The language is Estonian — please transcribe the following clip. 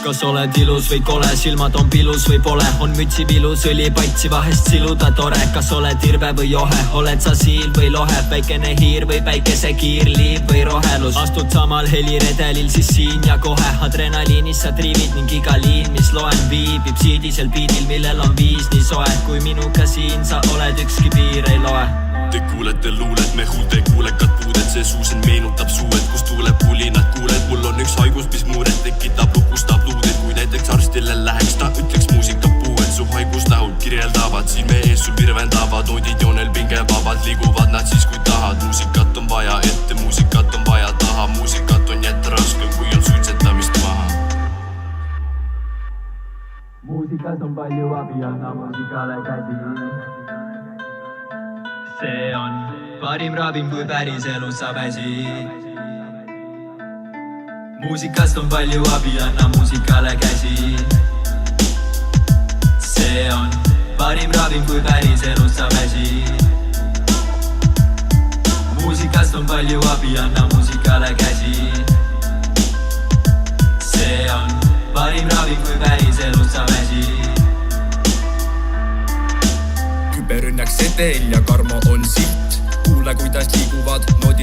kas oled ilus või kole, silmad on pilus või pole, on mütsi pilus, õli patsi vahest siluda tore. Kas oled irve või johe, oled sa siil või lohe, väikene hiir või päikesekiir, liiv või rohelus. Astud samal heliredelil, siis siin ja kohe adrenaliinis sa triivid ning iga liin, mis loen, viibib siidisel biidil, millel on viis nii soe. Kui minuga siin sa oled, ükski piir ei loe. Te kuulete luulet, me huulte kuulekad puuded, see suusend meenutab suued, kus tuuleb pulinad kuuled. Mul on üks haigus, mis muret tekitab, lukustab luudeid. Kui näiteks arstile läheks, ta ütleks muusika puued. Su haigusnähud kirjeldavad, siin me ees sul virvendavad. Noodid joonel pingevabad, liiguvad nad siis kui tahad. Muusikat on vaja ette, muusikat on vaja taha. Muusikat on jätta raskem, kui on suitsetamist maha. Muusikas on palju abi, anna muusikale käsi. See on parim ravim, kui päris elus sa väsid. Muusikast on palju abi, anna muusikale käsi. See on parim ravim, kui päris elus sa väsid. Muusikast on palju abi, anna muusikale käsi. See on parim ravim, kui päris elus sa väsid. Küberrünnak setel ja karmo on silt. Kuule, kuidas liiguvad noodid